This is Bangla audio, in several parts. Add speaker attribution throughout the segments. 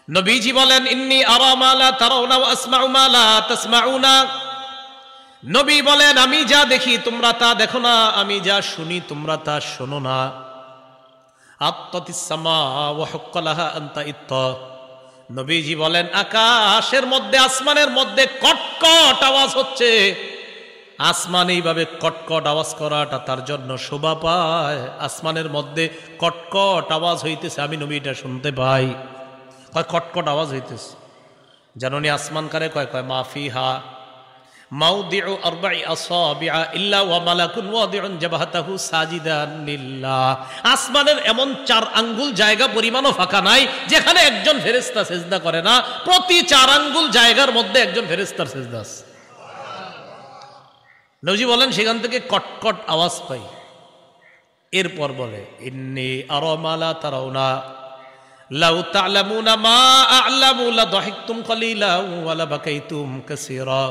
Speaker 1: নবীজি বলেন ইন্নী আরা মা লা তারাউনা ওয়া আসমাউ মা লা তাসমাউনা। নবী বলেন আমি যা দেখি তোমরা তা দেখো না, আমি যা শুনি তোমরা তা শোনো না। আত্তাতিস সামা ওয়া হুক্কালাহা আনতা ইত্তা। নবীজি বলেন আকাশের মধ্যে আসমানের মধ্যে কটকট আওয়াজ হচ্ছে, আসমান এইভাবে কটকট আওয়াজ করাটা তার জন্য শোভা পায়। আসমানের মধ্যে কটকট আওয়াজ হইতেছে, আমি নবী এটা শুনতে পাই। কয় কটকট আওয়াজ হইতেছে, জাননি আসমান কারে কয় কয় মাফিহা মাউদিউ আরবাই আসাবিআ ইল্লা ওয়া মালাকুন ওয়াদিউন জাবহাতাহু সাজিদান লিল্লাহ। আসমানের এমন 4 আঙ্গুল জায়গা পরিমাণও ফাঁকা নাই যেখানে একজন ফেরেশতা সিজদা করে না। প্রতি 4 আঙ্গুল জায়গার মধ্যে একজন ফেরেশতার সিজদা আছে। নবী বলেন সেখান থেকে কটকট আওয়াজ পাই। এরপর বলে ইন্নী আরা মা লা তারাউনা লাউ তা'লামুনা মা আ'লামু লাদাহিকতুম কালিলান ওয়া লাবাকাইতুম কাসীরা।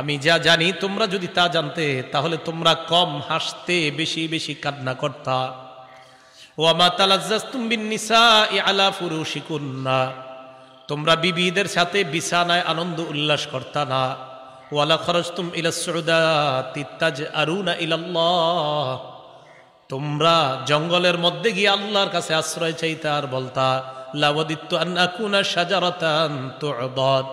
Speaker 1: আমি যা জানি তোমরা যদি তা জানতে তাহলে তোমরা কম হাসতে, বেশি বেশি কান্না করতা। ওয়া মা তালাজ্জাজতুম বিন নিসাই আলা ফুরুশিকুন্না। তোমরা বিবিদের সাথে বিছানায় আনন্দ উল্লাস করতা না। ওয়ালা খরজতুম ইলা সুউদাতি তাজআরুনা ইলাল্লাহ। তোমরা জঙ্গলের মধ্যে গিয়ে আল্লাহর কাছে আশ্রয় চাইতে আর বলতা লাওয়াদিতু আন আকুনা শাজারাতান তু'বাদ।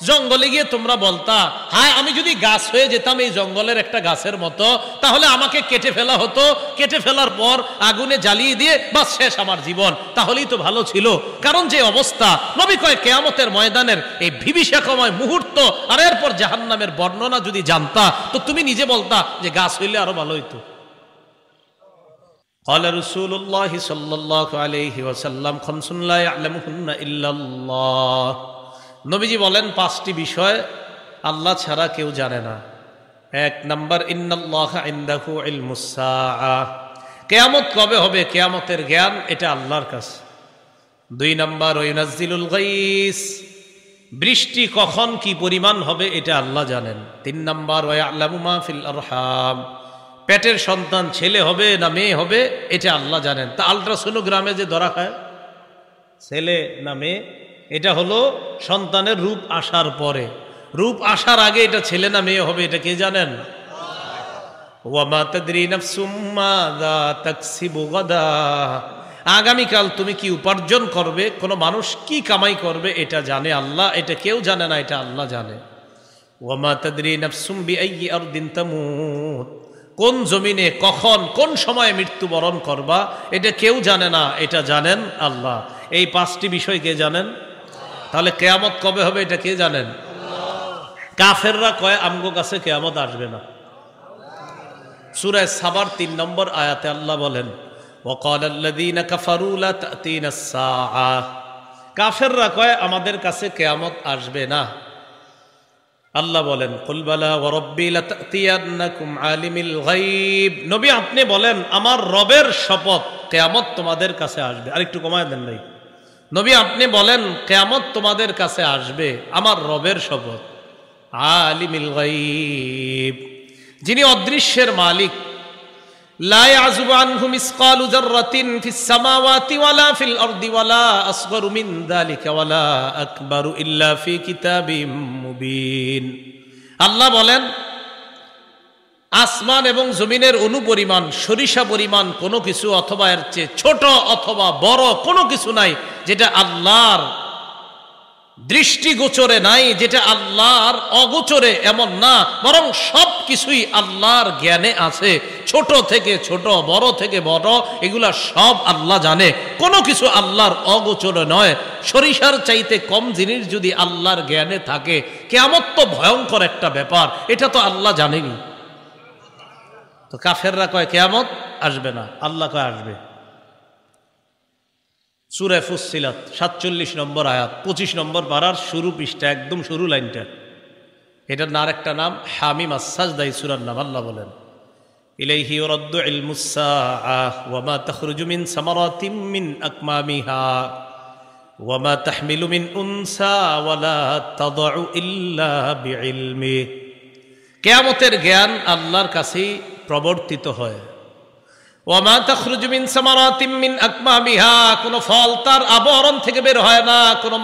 Speaker 1: জঙ্গলে গিয়ে তোমরা বলতা হায় আমি যদি গাছ হয়ে যেতাম এই জঙ্গলের একটা গাছের মতো, তাহলে আমাকে কেটে ফেলা হতো, কেটে ফেলার পর আগুনে জ্বালিয়ে দিয়ে বাস শেষ আমার জীবন, তাহলেই তো ভালো ছিল। কারণ যে অবস্থা, নবী কয় কিয়ামতের ময়দানের এই বিভীষিকাময় মুহূর্ত আর এরপর জাহান্নামের বর্ণনা যদি জানতা তো তুমি নিজে বলতা যে গাছ হইলে আরো ভালো হইতো। قال رسول الله صلى الله عليه وسلم خمس لا يعلمهن إلا الله। নবীজি বলেন 5টি বিষয় আল্লাহ ছাড়া কেউ জানে না। 1 নাম্বার ইন্নাল্লাহা ইনদাহু ইলমুস সাআ। কিয়ামত কবে হবে, কিয়ামতের জ্ঞান এটা আল্লাহর কাছে। 2 নাম্বার ওয়াইনাজ্জিলুল গায়স, বৃষ্টি কখন কি পরিমাণ হবে এটা আল্লাহ জানেন। 3 নাম্বার ওয়ায়ালামু মা ফিল আরহাম, পেটের সন্তান ছেলে হবে না মেয়ে হবে এটা আল্লাহ জানেন। তা আলট্রাসোনোগ্রামে যে ধরা খায় ছেলে না মেয়ে, এটা হলো সন্তানের রূপ আসার পরে। রূপ আসার আগে এটা ছেলে না মেয়ে হবে এটা কে জানেন? ওয়া মা তাদরি নাফসুম মাযা তাকসিবু গাদা। আগামীকাল তুমি কি উপার্জন করবে, কোন মানুষ কি কামাই করবে এটা জানে আল্লাহ, এটা কেউ জানে না, এটা আল্লাহ জানে। ওয়া মা তাদরি নাফসুম বিআইয়ি আরদিন তামুত, কোন জমিনে কখন কোন সময়ে মৃত্যুবরণ করবা এটা কেউ জানে না, এটা জানেন আল্লাহ। এই 5টি বিষয় কে জানেন? তাহলে কিয়ামত কবে হবে এটা কে জানেন? কাফেররা কয় আমগো কাছে কিয়ামত আসবে না। সূরা সাবার 3 নম্বর আয়াতে আল্লাহ বলেন ওয়াকালাল্লাযীনা কাফারু লা তা'তিনাস সাআ। কাফেররা কয় আমাদের কাছে কিয়ামত আসবে না। আল্লাহ বলেন কুল বালা ওয়া রাব্বি লাতা'তিয়ান্নাকুম আলিমিল গায়ব। নবী আপনি বলেন আমার রবের শপথ কিয়ামত তোমাদের কাছে আসবে। আরেকটু কমায় দেন ভাই। নবী আপনি বলেন কিয়ামত তোমাদের কাছে আসবে, আমার রবের শপথ। আলিমিল গায়ব, যিনি অদৃশ্যের মালিক। লা ইয়াযুবু আনহু মিসকালু যাররাতিন ফিস সামাওয়াতি ওয়ালা ফিল আরদি ওয়ালা আসগরু মিন যালিকা ওয়ালা আকবারু ইল্লা ফি কিতাবিম মুবিন। আল্লাহ বলেন আসমান এবং জমিনের অনুপরিমাণ, সরিষা পরিমাণ কোনো কিছু অথবা এর চেয়ে ছোট অথবা বড় কোনো কিছু নাই যেটা আল্লাহর দৃষ্টিগোচরে নাই, যেটা আল্লাহর অগোচরে এমন না, বরং সব কিছুই আল্লাহর জ্ঞানে আছে। ছোট থেকে ছোট, বড় থেকে বড়, এগুলা সব আল্লাহ জানে। কোনো কিছু আল্লাহর অগোচরে নয়। সরিষার চাইতে কম জিনিস যদি আল্লাহর জ্ঞানে থাকে, কিয়ামত তো ভয়ঙ্কর একটা ব্যাপার, এটা তো আল্লাহ জানেনি। তো কাফেররা কয় কিয়ামত আসবে না, আল্লাহ কয় আসবে। সূরা ফুসসিলাত 47 নম্বর আয়াত 25 নম্বর পারার শুরু পৃষ্ঠা, একদম শুরু লাইনটা। এটার আর একটা নাম হামিম আস-সাজদা, এই সূরার নাম। আল্লাহ বলেন ইলাইহি ইউরাদ্দু ইলমুস সাআহ ওয়া মা তাখরুজু মিন সামারাতিন মিন আকমামিহা ওয়া মা তাহমিলু মিন উনসা ওয়া লা তাদউ ইল্লা বিইলমিহি। কিয়ামতের জ্ঞান আল্লাহর কাছেই প্রবর্তিত হয়। ওয়ামা তাখরুজু মিন সামারাতিম মিন আকমামিহা, কোন ফল তার আবরণ থেকে বের হয় না, কোন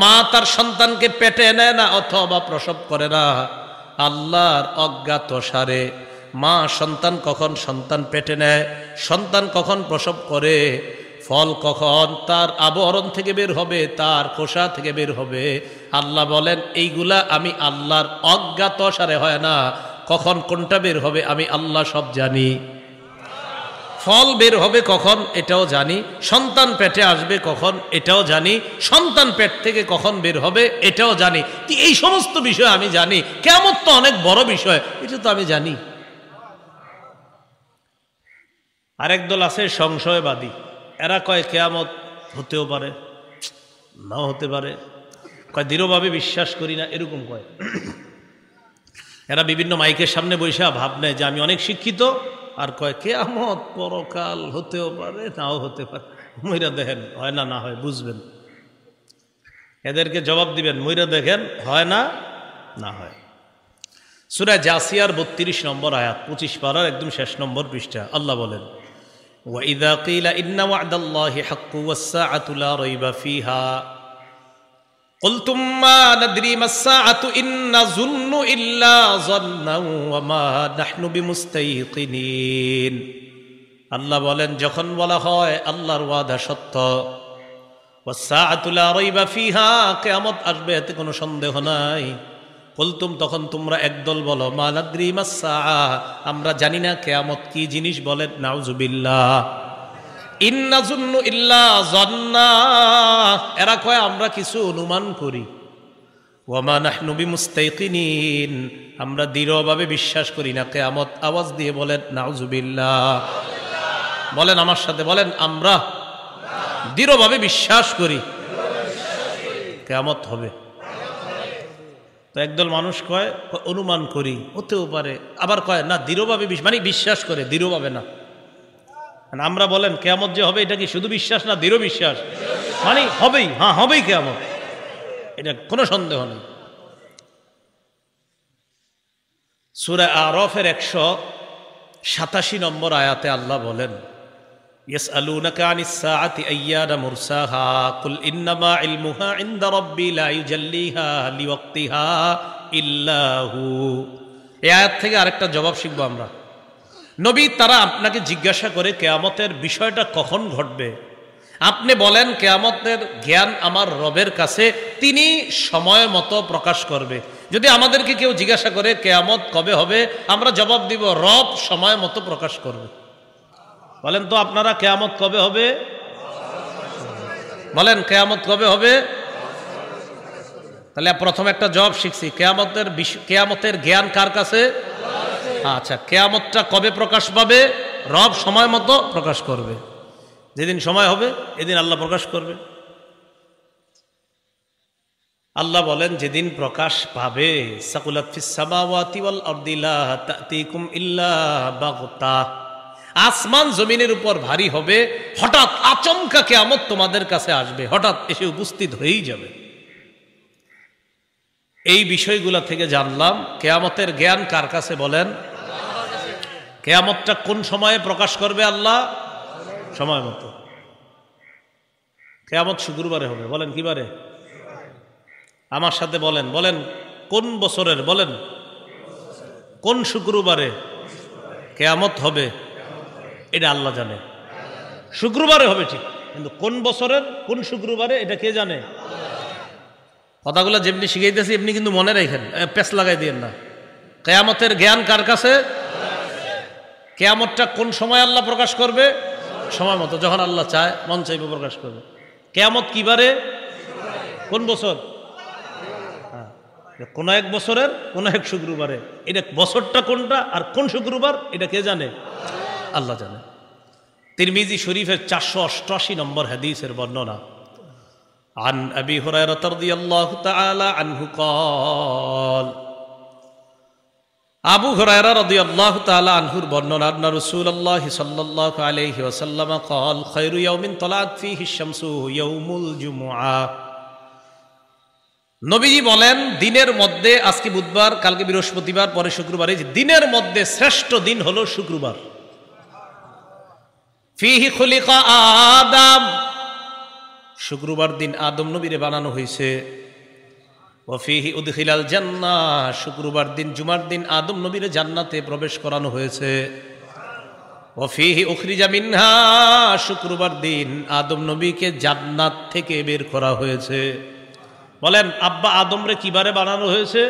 Speaker 1: মা তার সন্তানকে পেটে নেয় না অথবা প্রসব করে না। আল্লাহর অজ্ঞাত সারে মা সন্তান কখন সন্তান পেটে নেয়, সন্তান কখন প্রসব করে, ফল কখন তার আবরণ থেকে বের হবে, তার কোষা থেকে বের হবে, আল্লাহ বলেন এইগুলা আমি আল্লাহর অজ্ঞাত সারে হয় না। কখন কোনটা বের হবে আমি আল্লাহ সব জানি। ফল বের হবে কখন এটাও জানি, সন্তান পেটে আসবে কখন এটাও জানি, সন্তান পেট থেকে কখন বের হবে এটাও জানি। এই সমস্ত বিষয় আমি জানি। কিয়ামত তো অনেক বড় বিষয়, এটা তো আমি জানি। আরেক দল আছে সংশয়বাদী, এরা কয় কিয়ামত হতেও পারে নাও হতে পারে, কয় দৃঢ়ভাবে বিশ্বাস করি না, এরকম কয়। এরা বিভিন্ন মাইকের সামনে বসে ভাব নেয় যে আমি অনেক শিক্ষিত, আর কয় কিয়ামত পরকাল হতেও পারে নাও হতে পারে। মইরা দেখেন হয় না, না হয় বুঝবেন। এদেরকে জবাব দিবেন, মইরা দেখেন হয় না, না হয়। সূরা জাসিয়ার 32 নম্বর আয়াত, 25 পারার একদম শেষ নম্বর পৃষ্ঠা। আল্লাহ বলেন, وَإِذَا قِيلَ إِنَّ وَعْدَ اللَّهِ حَقٌّ وَالسَّاعَةُ لَا رَيْبَ فِيهَا قُلْتُمْ مَا نَدْرِي مَا السَّاعَةُ إِن نَّظُنُّ إِلَّا ظَنًّا وَمَا نَحْنُ بِمُسْتَيْقِنِينَ। আল্লাহ বলেন, যখন বলা হয় আল্লাহর ওয়াদা সত্য, وَالسَّاعَةُ لَا رَيْبَ فِيهَا, কিয়ামত আসবে এতে কোনো সন্দেহ নাই। কুলতুম, তখন তোমরা একদল বলো, মা নাদরি মাস সাআ, আমরা জানি না কিয়ামত কি জিনিস। বলেন নাউজুবিল্লাহ। ইন নাযুন্নু ইল্লা যান্না, এরা কয় আমরা কিছু অনুমান করি। ওয়া মা নাহনু বিমুস্তাইকিনিন, আমরা দৃঢ়ভাবে বিশ্বাস করি না কিয়ামত। আওয়াজ দিয়ে বলেন নাউজুবিল্লাহ। বলেন আমার সাথে, বলেন আমরা দৃঢ়ভাবে বিশ্বাস করি কিয়ামত হবে। তো একদল মানুষ কয় অনুমান করি, হতেও পারে, আবার কয় না দৃঢ়ভাবে মানে বিশ্বাস করে, দৃঢ়ভাবে না। আমরা বলেন কিয়ামত যে হবে এটা কি শুধু বিশ্বাস না দৃঢ় বিশ্বাস? মানে হবেই, হ্যাঁ হবেই কিয়ামত, এটা কোনো সন্দেহ নেই। সূরা আরাফের 187 নম্বর আয়াতে আল্লাহ বলেন, ইয়াসআলুনাকা আনিস সাআতি আইয়ানা মুরসাহা কুল ইন্নামা ইলমুহা ইনদা রাব্বি লা ইউজাল্লিহা লিওয়াক্তিহা ইল্লা হু। এই আয়াত থেকে আরেকটা জবাব শিখবো আমরা। নবী, তারা আপনাকে জিজ্ঞাসা করে কিয়ামতের বিষয়টা কখন ঘটবে, আপনি বলেন কিয়ামতের জ্ঞান আমার রবের কাছে, তিনি সময় মতো প্রকাশ করবে। যদি আমাদেরকে কেউ জিজ্ঞাসা করে কিয়ামত কবে হবে, আমরা জবাব দিব রব সময় মতো প্রকাশ করবে। বলেন তো আপনারা কিয়ামত কবে হবে? বলেন কিয়ামত কবে হবে? তাহলে প্রথম একটা জবাব শিখছি, কিয়ামতের জ্ঞান কার কাছে? আচ্ছা, কিয়ামতটা কবে প্রকাশ পাবে? রব সময় মতো প্রকাশ করবে। যেদিন সময় হবে এদিন আল্লাহ প্রকাশ করবে। আল্লাহ বলেন যেদিন প্রকাশ পাবে, সাকুলাত ফিস সামাওয়াতি ওয়াল আরদি লা তা'তিকুম ইল্লা বাগতা, আসমান জমিনের উপর ভারী হবে, হঠাৎ আচমকা কিয়ামত তোমাদের কাছে আসবে, হঠাৎ এসে উপস্থিত হয়েই যাবে। এই বিষয়গুলো থেকে জানলাম কিয়ামতের জ্ঞান কার কাছে? বলেন কিয়ামতটা কোন সময়ে প্রকাশ করবে আল্লাহ? সময় মতো। কিয়ামত শুক্রবারে হবে। বলেন কি বারে? আমার সাথে বলেন, বলেন কোন বছরের? বলেন কোন শুক্রবারে কিয়ামত হবে? এটা আল্লাহ জানে। শুক্রবারে হবে ঠিক, কিন্তু কোন বছরের কোন শুক্রবারে এটা কে জানে? কথাগুলো যেমনি শিখাইতেছি এমনি কিন্তু মনে রাখেন, পেছ লাগাই দিয়েন না। কিয়ামতের জ্ঞান কার কাছে? কিয়ামতটা কোন সময় আল্লাহ প্রকাশ করবে? সময় মতো, যখন আল্লাহ চায়, মন চাইবে প্রকাশ করবে। কিয়ামত কিবারে? কোন বছর? কোন এক বছরের কোন এক শুক্রবারে। এটা বছরটা কোনটা আর কোন শুক্রবার এটা কে জানে? আল্লাহ জানে। তিরমিজি শরীফের 488 নম্বর হাদিসের বর্ণনা, আন আবি হুরায়রা রাদিয়াল্লাহু তাআলা আনহু قال, আবু হুরায়রা রাদিয়াল্লাহু তাআলা আনহুর বর্ণনা, আন্না রাসূলুল্লাহ সাল্লাল্লাহু আলাইহি ওয়াসাল্লাম قال خير يوم طلعت فيه الشمس يوم الجمعة। নবীজি বলেন দিনের মধ্যে, আজকে বুধবার, কালকে বৃহস্পতিবার, পরে শুক্রবার, এই দিনের মধ্যে শ্রেষ্ঠ দিন হলো শুক্রবার। ফিহি খুলিকা আদম, শুক্রবার দিন আদম নবীরে বানানো হয়েছে। ওয়া ফিহি উদখিলাল জান্নাহ, শুক্রবার দিন জুমার দিন আদম নবীরে জান্নাতে প্রবেশ করানো হয়েছে। ওয়া ফিহি উখরিজা মিনহা, শুক্রবার দিন আদম নবীকে জান্নাত থেকে বের করা হয়েছে। বলেন আব্বা আদমরে কিবারে বানানো হয়েছে?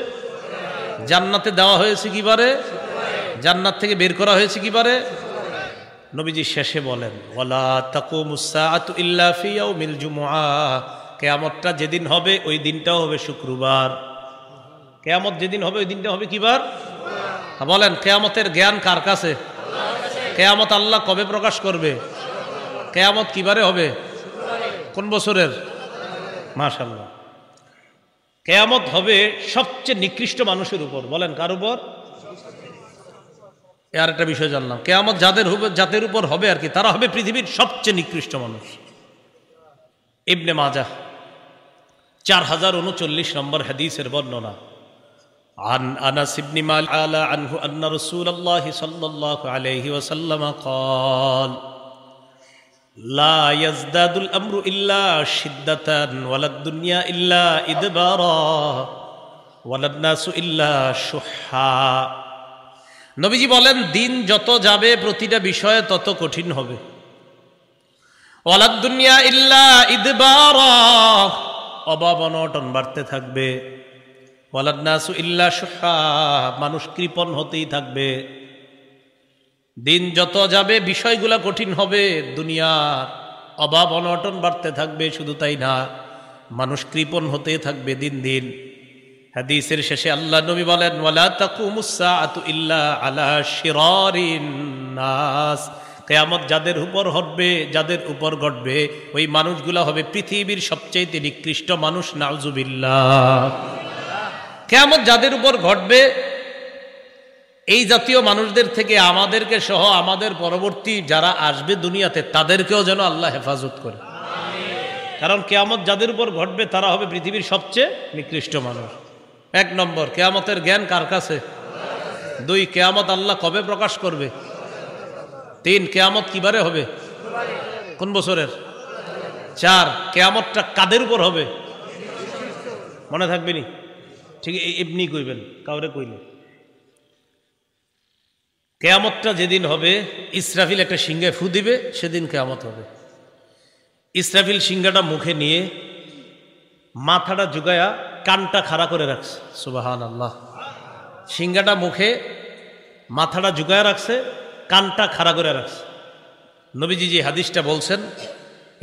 Speaker 1: জান্নাতে দেওয়া হয়েছে কিবারে? জান্নাত থেকে বের করা হয়েছে কিবারে? নবীজি শেষে বলেন ওয়ালা তাকুমুস সাআতু ইল্লা ফি ইয়াউমিল জুমআহ, কিয়ামতটা যেদিন হবে ওই দিনটাও হবে শুক্রবার। কিয়ামত যেদিন হবে ওই দিনটা হবে কিবার? বলেন কিয়ামতের জ্ঞান কার কাছে? কিয়ামত আল্লাহ কবে প্রকাশ করবে? কিয়ামত কিবারে হবে? কোন বছরের? মাশাআল্লাহ। কিয়ামত হবে সবচেয়ে নিকৃষ্ট মানুষের উপর। বলেন কার উপর? আর একটা বিষয় জানলাম, কিয়ামত যাদের উপর হবে আর কি, তারা হবে পৃথিবীর সবচেয়ে নিকৃষ্ট মানুষ। ইবনে মাজাহ 4039 নম্বর হাদিসের বর্ণনা। عن أنس بن مالك عنه أن رسول الله صلى الله عليه وسلم قال لا يزداد الأمر إلا شدة ولا الدنيا إلا إدبارا ولا الناس إلا شحا। নবীজি বলেন দিন যত যাবে প্রতিটা বিষয়ে তত কঠিন হবে। ওয়ালাদ দুনিয়া ইল্লা ইদবারা, অভাব অনটন বাড়তে থাকবে। ওয়ালাদ নাসু ইল্লা শুহা, মানুষ কৃপণ হতেই থাকবে। দিন যত যাবে বিষয়গুলা কঠিন হবে, দুনিয়ার অভাব অনটন বাড়তে থাকবে। শুধু তাই না, মানুষ কৃপণ হতেই থাকবে দিন দিন। হাদিসের শেষে আল্লাহ নবী বলেন ওয়ালা তাকুমুস সাআতু ইল্লা আলা শিরারিন নাস, কিয়ামত যাদের উপর ঘটবে ওই মানুষগুলা হবে পৃথিবীর সবচেয়ে নিকৃষ্ট মানুষ। নাউজুবিল্লাহ। কিয়ামত যাদের উপর ঘটবে এই জাতীয় মানুষদের থেকে আমাদেরকে সহ আমাদের পরবর্তী যারা আসবে দুনিয়াতে তাদেরকেও যেন আল্লাহ হেফাজত করে। কারণ কিয়ামত যাদের উপর ঘটবে তারা হবে পৃথিবীর সবচেয়ে নিকৃষ্ট মানুষ। 1 নম্বর, কিয়ামতের জ্ঞান কার কাছে? 2, কিয়ামত আল্লাহ কবে প্রকাশ করবে? 3, কিয়ামত কিবারে হবে? কোন বছরের? 4, কিয়ামতটা কাদের উপর হবে? মনে থাকবে নি? ঠিক এমনি কইবেন, কাউরে কইলে। কিয়ামতটা যেদিন হবে ইসরাফিল একটা সিংহায় ফু দিবে, সেদিন কিয়ামত হবে। ইসরাফিল সিংহাটা মুখে নিয়ে মাথাটা জুগায়া কানটা খাড়া করে রাখছে। সুবহানাল্লাহ। সিংহাটা মুখে, মাথাটা জুগায়া রাখছে, কানটা খাড়া করে রাখছে। নবীজি যে হাদিসটা বলছেন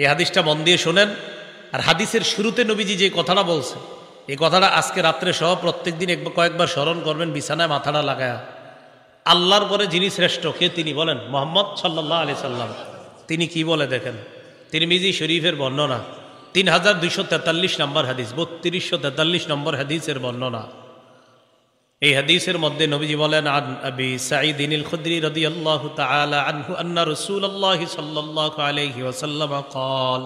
Speaker 1: এই হাদিসটা মন দিয়ে শোনেন। আর হাদিসের শুরুতে নবীজি যে কথাটা বলছে এই কথাটা আজকে রাত্রে সহ প্রত্যেকদিন কয়েকবার স্মরণ করবেন বিছানায় মাথাটা লাগায়া। আল্লাহর পরে যিনি শ্রেষ্ঠ কে? তিনি বলেন মুহাম্মদ সাল্লাল্লাহু আলাইহি সাল্লাম। তিনি কি বলে দেখেন, তিরমিজি শরীফের বর্ণনা 3243 নম্বর হাদিস, 3243 নম্বর হাদিসের বর্ণনা। এই হাদিসের মধ্যে নবীজি বলেন আন আবি সাঈদ আল খুদরি রাদিয়াল্লাহু তাআলা আনহু আন্না রাসূলুল্লাহ সাল্লাল্লাহু আলাইহি ওয়াসাল্লাম قال,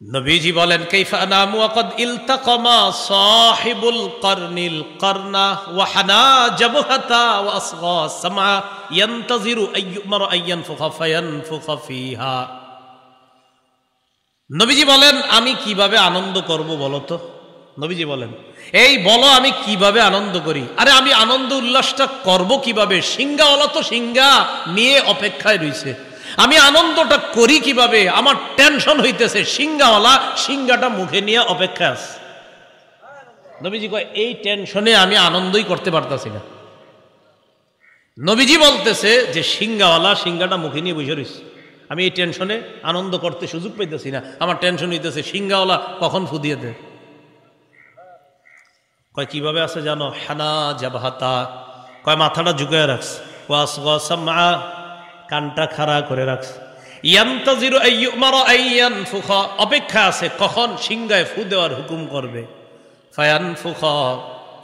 Speaker 1: নবীজি বলেন কাইফা আনামু ওয়া ক্বাদ ইলতাকামা সাহিবুল কারনিল কারনা ওয়া হানা জাবহাতা ওয়া আসগা সামআ ইয়ানতাজিরু আইয়ুমার আইয়ানফুখা ফায়ানফুখা ফিহা। নবীজি বলেন আমি কিভাবে আনন্দ করব বলো তো? নবীজি বলেন এই বলো আমি কিভাবে আনন্দ করি? আরে আমি আনন্দ উল্লাসটা করব কিভাবে? সিংহাওয়ালা তো সিংহা নিয়ে অপেক্ষায় রইছে। আমি আনন্দটা করি কিভাবে? আমার টেনশন হইতেছে, সিংহাওয়ালা সিংহাটা মুখে নিয়ে অপেক্ষা আছে। নবীজি কয় এই টেনশনে আমি আনন্দই করতে পারতাছি না। নবীজি বলতেছে যে সিংহাওয়ালা সিংহাটা মুখে নিয়ে বসে রইছে, আমি এই টেনশনে আনন্দ করতে সুযোগ পাইতেছি না। আমার টেনশন হইতেছে সিংহাওয়ালা কখন ফুদিয়ে দেয়। কয় কিভাবে আছে জানো? হানা জাবহাতা, কয় মাথাটা ঝুঁকায় রাখছে, ওয়াসগা সামআ, কানটা খাড়া করে রাখছে, ইয়ানতাজিরু আইয়ুমারা আইয়ানফুখা, অপেক্ষা আছে কখন সিংহায় ফু দেওয়ার হুকুম করবে। ফায়ানফুখা,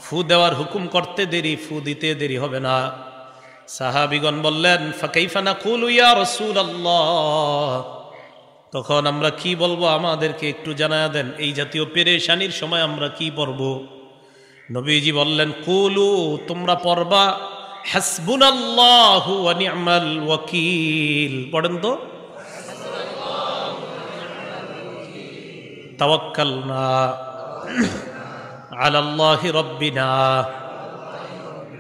Speaker 1: ফু দেওয়ার হুকুম করতে দেরি, ফু দিতে দেরি হবে না। সাহাবীগণ বললেন ফাকাইফা নাকুলু ইয়া রাসূলুল্লাহ, তখন আমরা কি বলবো আমাদেরকে একটু জানায়া দেন। এই জাতীয় পেরেশানির সময় আমরা কি পড়ব? নবীজি বললেন কুলু, তোমরা পড়বা হাসবুনাল্লাহু ওয়া নি'মাল ওয়াকিল। পড়েন তো, তাওয়াক্কালনা আলাল্লাহি রাব্বিনা।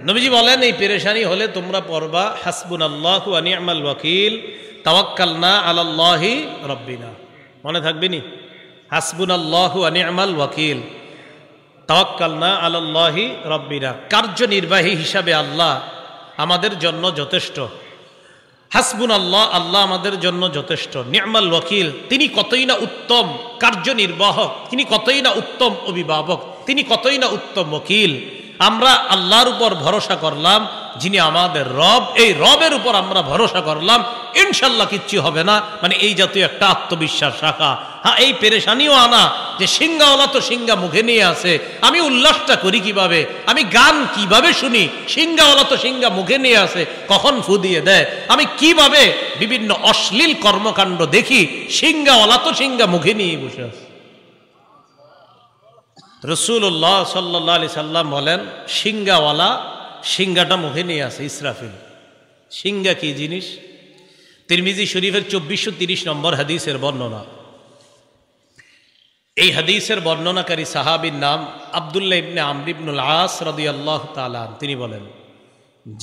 Speaker 1: নবীজি বলেন এই পেরেশানি হলে তোমরা পড়বা হাসবুনাল্লাহু ওয়া নি'মাল ওয়াকিল, তাওয়াক্কালনা আলাল্লাহি রাব্বিনা। মনে থাকবে নি? হাসবুনাল্লাহু ওয়া নি'মাল ওয়াকিল, তাওয়াক্কালনা আলাল্লাহি রাব্বিনা। কার্যনির্বাহী হিসাবে আল্লাহ আমাদের জন্য যথেষ্ট। হাসবুনাল্লাহ, আল্লাহ আমাদের জন্য যথেষ্ট। নি'মাল ওয়াকিল, তিনি কতই না উত্তম কার্যনির্বাহক, তিনি কতই না উত্তম অভিভাবক, তিনি কতই না উত্তম ওকিল। আমরা আল্লাহর উপর ভরসা করলাম, যিনি আমাদের রব, এই রবের উপর আমরা ভরসা করলাম, ইনশাল্লাহ কিচ্ছু হবে না। মানে এই জাতীয় একটা আত্মবিশ্বাস রাখা। হ্যাঁ, এই পেরেশানিও আনা যে সিংহাওয়ালা তো সিংহা মুখে নিয়ে আসে, আমি উল্লাসটা করি কিভাবে, আমি গান কিভাবে শুনি, সিংহাওয়ালা তো সিংহা মুখে নিয়ে আসে, কখন ফু দিয়ে দেয়, আমি কিভাবে বিভিন্ন অশ্লীল কর্মকাণ্ড দেখি, সিংহাওয়ালা তো সিংহা মুখে নিয়ে বসে আছে। রাসূলুল্লাহ সাল্লাল্লাহু আলাইহি সাল্লাম বলেন সিংহাওয়ালা সিংহাটা মুখে নিয়ে আসে ইসরাফিল। সিংহা কি জিনিস? তিরমিজি শরীফের 2430 নম্বর হাদিসের বর্ণনা। এই হাদিসের বর্ণনাকারী সাহাবীর নাম আব্দুল্লাহ ইবনে আমর ইবনুল আস রাদিয়াল্লাহু তাআলা। তিনি বলেন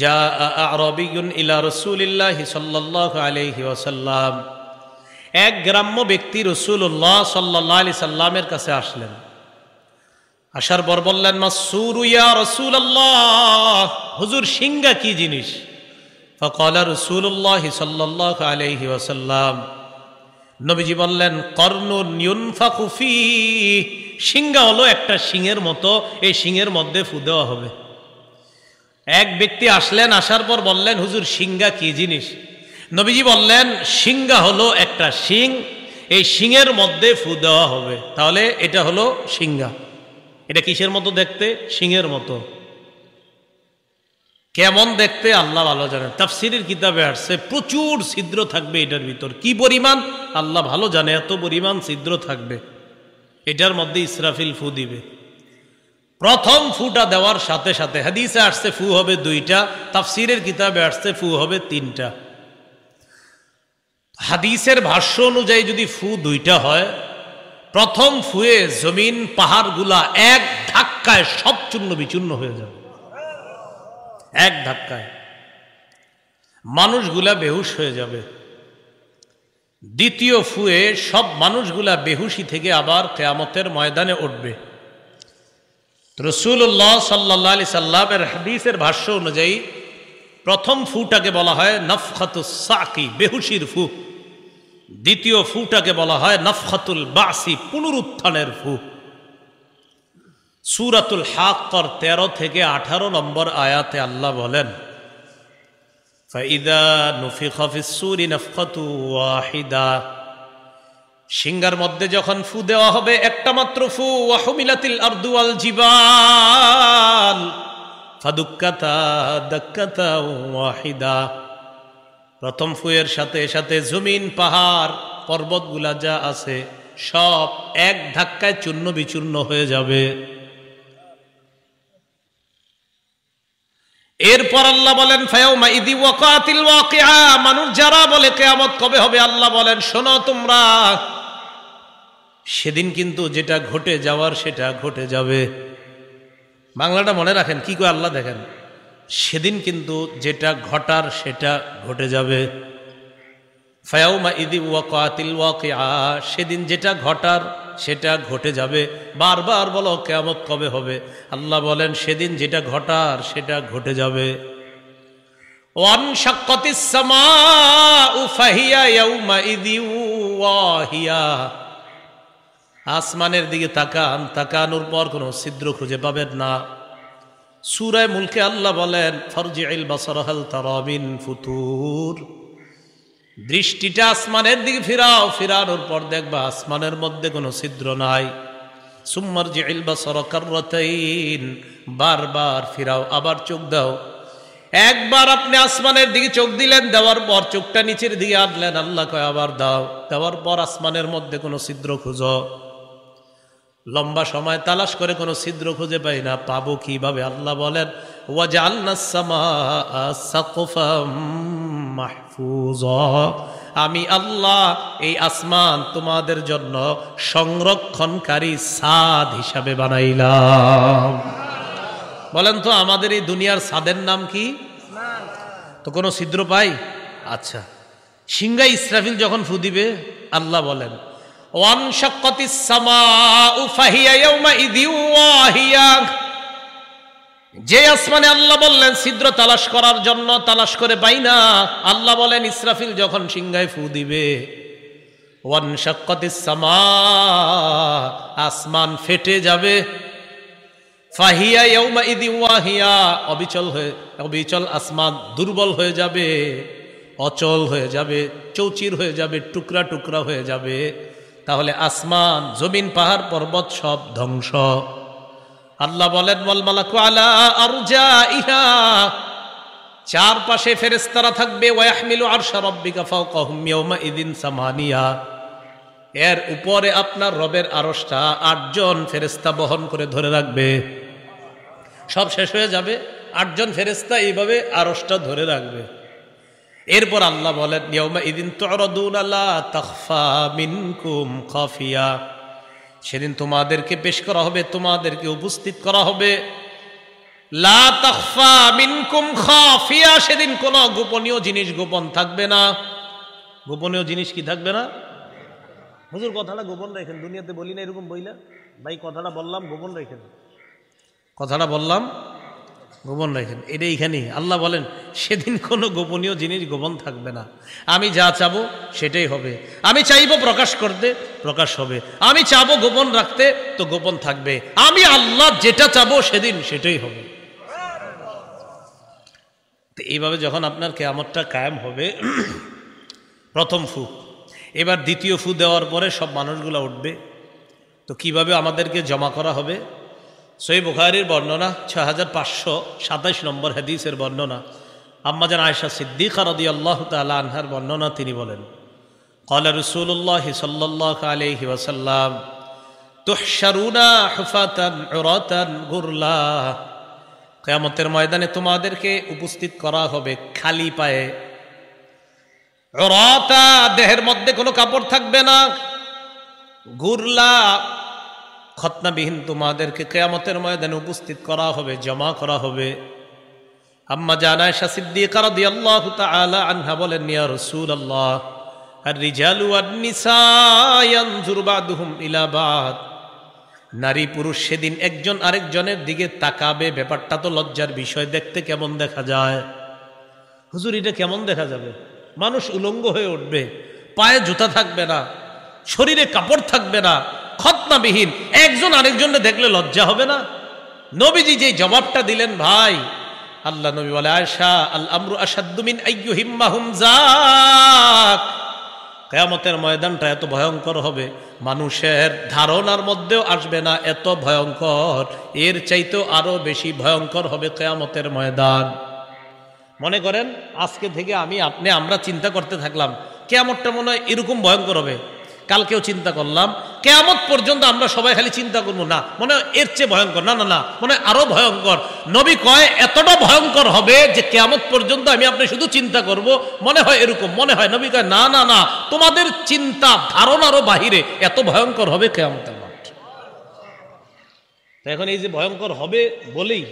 Speaker 1: জাআ আরাবিয়্যুন ইলা রাসূলিল্লাহি সাল্লাল্লাহু আলাইহি ওয়াসাল্লাম। এক গ্রাম্য ব্যক্তি রাসূলুল্লাহ সাল্লাল্লাহু আলাইহি সাল্লামের কাছে আসলেন। আসার পর বললেন মাসসুরু ইয়া রাসূলুল্লাহ, হুজুর সিংহা কি জিনিস? ফাকালা রাসূলুল্লাহ সাল্লাল্লাহু আলাইহি ওয়াসাল্লাম, নবীজি বললেন কর্নুন ইউনফাকু ফি, সিংহা হলো একটা শিংয়ের মতো, এই শিংয়ের মধ্যে ফু দেওয়া হবে। এক ব্যক্তি আসলেন, আসার পর বললেন হুজুর সিংহা কি জিনিস? নবীজি বললেন সিংহা হলো একটা শিং, এই শিংয়ের মধ্যে ফু দেওয়া হবে। তাহলে এটা হলো সিংহা। এটা কিসের মতো দেখতে? শিংয়ের মতো। কেমন দেখতে আল্লাহ ভালো জানেন। তাফসীরের কিতাবে আসছে প্রচুর ছিদ্র থাকবে এটার ভিতর। কি পরিমাণ আল্লাহ ভালো জানে, এত পরিমাণ ছিদ্র থাকবে। এটার মধ্যে ইসরাফিল ফু দিবে। প্রথম ফুটা দেওয়ার সাথে সাথে হাদিসে আসছে ফু হবে 2টা, তাফসীরের কিতাবে আসছে ফু হবে 3টা। হাদিসের ভাষ্য অনুযায়ী যদি ফু 2টা হয়, প্রথম ফুয়ে জমিন পাহাড়গুলা এক ধাক্কায় সব চূর্ণ বিচূর্ণ হয়ে যাবে। এক ধাক্কায় মানুষগুলা বেহুশ হয়ে যাবে। দ্বিতীয় ফুয়ে সব মানুষগুলা বেহুশি থেকে আবার কিয়ামতের ময়দানে উঠবে। রাসূলুল্লাহ সাল্লাল্লাহু আলাইহি সাল্লামের হাদিসের ভাষ্য অনুযায়ী প্রথম ফুটাকে বলা হয় নফখাতুস সাকি, বেহুশির ফু। দ্বিতীয় ফুটাকে বলা হয় নফখাতুল বাসি, পুনরুত্থানের ফু। সূরাতুল হাক্কার 13 থেকে 18 নম্বর আয়াতে আল্লাহ বলেন ফাইদা নুফিখা ফিস-সূরি নাফখাতু ওয়াহিদা, সিংহার মধ্যে যখন ফু দেওয়া হবে একটা মাত্র ফু, ওয়া হুমিলাতিল আরদু ওয়াল জিবাল ফাদুক্কাতা দাক্কাতা ওয়াহিদা। প্রথম ফুয়ের সাথে সাথে জমিন পাহাড় পর্বতগুলা যা আছে সব এক ধাক্কায় চূর্ণ বিচূর্ণ হয়ে যাবে। এরপর আল্লাহ বলেন ফায়াউমা ইদি ওয়াকাতিল ওয়াকিআ, মানুষ যারা বলে কিয়ামত কবে হবে, আল্লাহ বলেন শোনো তোমরা, সেদিন কিন্তু যেটা ঘটে যাওয়ার সেটা ঘটে যাবে। বাংলাটা মনে রাখেন কি কয় আল্লাহ, দেখেন সেদিন কিন্তু যেটা ঘটার সেটা ঘটে যাবে। ফায়াউমা ইদি ওয়াকাতিল ওয়াকিআ, সেদিন যেটা ঘটার সেটা ঘটে যাবে। বারবার বলো কিয়ামত কবে হবে, আল্লাহ বলেন সেদিন যেটা ঘটার সেটা ঘটে যাবে। ওয়ানশাক্কাতিস সামাউ ফাহিয়া ইয়াউমা ইদি ওয়াহিয়া, আসমানের দিকে তাকান, তাকানোর পর কোনো ছিদ্র খুঁজে পাবেন না। সূরা মুলকে আল্লাহ বলেন ফারজিইল বাসারা হাল তারা মিন ফুতুর, দৃষ্টিটা আসমানের দিকে ফিরাও, ফিরানোর পর দেখবা আসমানের মধ্যে কোনো ছিদ্র নাই। সুম্মারজিইল বাসারা কাররাতাইন, বারবার ফিরাও, আবার চোখ দাও। একবার আপনি আসমানের দিকে চোখ দিলেন, দেওয়ার পর চোখটা নিচের দিকে আনলেন, আল্লাহ কয় আবার দাও, দেওয়ার পর আসমানের মধ্যে কোনো ছিদ্র খুঁজো। লম্বা সময় তালাশ করে কোনো ছিদ্র খুঁজে পাই না, পাবো কিভাবে? আল্লাহ বলেন ওয়াজআলনাস সামাআ সাকফাম মাহফুজা, আমি আল্লাহ এই আসমান তোমাদের জন্য সংরক্ষণকারী ছাদ হিসাবে বানাইলাম। বলেন তো আমাদের এই দুনিয়ার ছাদের নাম কি? তো কোনো ছিদ্র পাই? আচ্ছা, সিংহায় ইসরাফিল যখন ফু দিবে আল্লাহ বলেন ওয়ানশাক্কাতিস সামাউ ফাহিয়া ইয়াউমাইযিন ওয়াহিয়া, যে আসমানে আল্লাহ বললেন ছিদ্র তালাশ করার জন্য, তালাশ করে পাই না, আল্লাহ বলেন ইসরাফিল যখন সিংহায় ফু দিবে ওয়ানশাক্কাতিস সামা, আসমান ফেটে যাবে, ফাহিয়া ইয়াউমাইযিন ওয়াহিয়া, অবিচল আসমান দুর্বল হয়ে যাবে, অচল হয়ে যাবে, চৌচির হয়ে যাবে, টুকরা টুকরা হয়ে যাবে। তাহলে আসমান, জমিন, পাহাড়, পর্বত সব ধ্বংস। আল্লাহ বলেন ওয়াল মালাকু আলা আরজাইহা, চারপাশে ফেরেশতারা থাকবে, ওয়া ইয়াহমিলু আরশা রাব্বিকা ফাওকাহুম ইয়াওমাইযিন সামানিয়া, এর উপরে আপনার রবের আরশটা 8 জন ফেরেশতা বহন করে ধরে রাখবে। সব শেষ হয়ে যাবে, 8 জন ফেরেশতা এইভাবে আরশটা ধরে রাখবে। এরপর আল্লাহ বলেন ইয়াউমাইযিন তু'রাদুনা লা তাখফা মিনকুম খাফিয়া, সেদিন তোমাদেরকে পেশ করা হবে, তোমাদেরকে উপস্থিত করা হবে, লা তাখফা মিনকুম খাফিয়া, সেদিন কোন গোপনীয় জিনিস গোপন থাকবে না। গোপনীয় জিনিস কি থাকবে না? হুজুর কথাটা গোপন রাখেন, দুনিয়াতে বলি না এরকম বইলা, ভাই কথাটা বললাম গোপন রাখেন, কথাটা বললাম গোপন রাখেন, এটা এইখানেই আল্লাহ বলেন সেদিন কোনো গোপনীয় জিনিস গোপন থাকবে না। আমি যা চাবো সেটাই হবে, আমি চাইবো প্রকাশ করতে প্রকাশ হবে, আমি চাবো গোপন রাখতে তো গোপন থাকবে, আমি আল্লাহ যেটা চাবো সেদিন সেটাই হবে। তো এইভাবে যখন আপনার কিয়ামতটা কায়েম হবে, প্রথম ফু, এবার দ্বিতীয় ফু দেওয়ার পরে সব মানুষগুলো উঠবে। তো কিভাবে আমাদেরকে জমা করা হবে? সহিহ বুখারীর বর্ণনা 6527 নম্বর হাদিসের বর্ণনা, আম্মা জান আয়েশা সিদ্দিকা রাদিয়াল্লাহু তাআলা আনহার বর্ণনা, তিনি বলেন ক্বালা রাসূলুল্লাহ সাল্লাল্লাহু আলাইহি ওয়াসাল্লাম তুহশারুনা হুফাতান উরাতান গুরলা, কিয়ামতের ময়দানে তোমাদেরকে উপস্থিত করা হবে খালি পায়ে, উরাতা, দেহের মধ্যে কোনো কাপড় থাকবে না, গুরলা, খতনাবিহীন তোমাদেরকে কিয়ামতের ময়দানে উপস্থিত করা হবে, জমা করা হবে। আম্মা জান আয়েশা সিদ্দিকা রাদিয়াল্লাহু তাআলা আনহা বলেন ইয়া রাসূলুল্লাহ আর-রিজালু ওয়ান-নিসা ইয়ানজুরু বা'দুহুম ইলা বা'দ, নারী পুরুষ সেদিন একজন আরেকজনের দিকে তাকাবে, ব্যাপারটা তো লজ্জার বিষয়, দেখতে কেমন দেখা যায়? হুজুর এটা কেমন দেখা যাবে? মানুষ উলঙ্গ হয়ে উঠবে, পায়ে জুতা থাকবে না, শরীরে কাপড় থাকবে না, খতনাবিহীন, একজন আরেকজনকে দেখলে লজ্জা হবে না? নবীজি যে জবাবটা দিলেন ভাই, আল্লাহ নবী বলে আয়েশা আল আমরু আশাদ্দু মিন আইয়ুহিম্মাহুম যাক, কিয়ামতের ময়দানটা এত ভয়ঙ্কর হবে মানুষের ধারণার মধ্যেও আসবে না, এত ভয়ঙ্কর, এর চাইতেও আরো বেশি ভয়ঙ্কর হবে কিয়ামতের ময়দান। মনে করেন আজকে থেকে আমি আপনি আমরা চিন্তা করতে থাকলাম কিয়ামতটা মনে হয় এরকম ভয়ঙ্কর হবে, কালকেও চিন্তা করলাম, কিয়ামত পর্যন্ত আমরা সবাই খালি চিন্তা করবো না মনে হয় এর চেয়ে ভয়ঙ্কর, না না না মনে হয় আরো ভয়ঙ্কর। নবী কয় এতটা ভয়ঙ্কর হবে যে কিয়ামত পর্যন্ত আমি আপনি শুধু চিন্তা করব মনে হয় এরকম, মনে হয়। নবী কয় না না না, তোমাদের চিন্তা ধারণারও বাহিরে এত ভয়ঙ্কর হবে কিয়ামতের মাঠ। তো এখন এই যে ভয়ঙ্কর হবে বলেই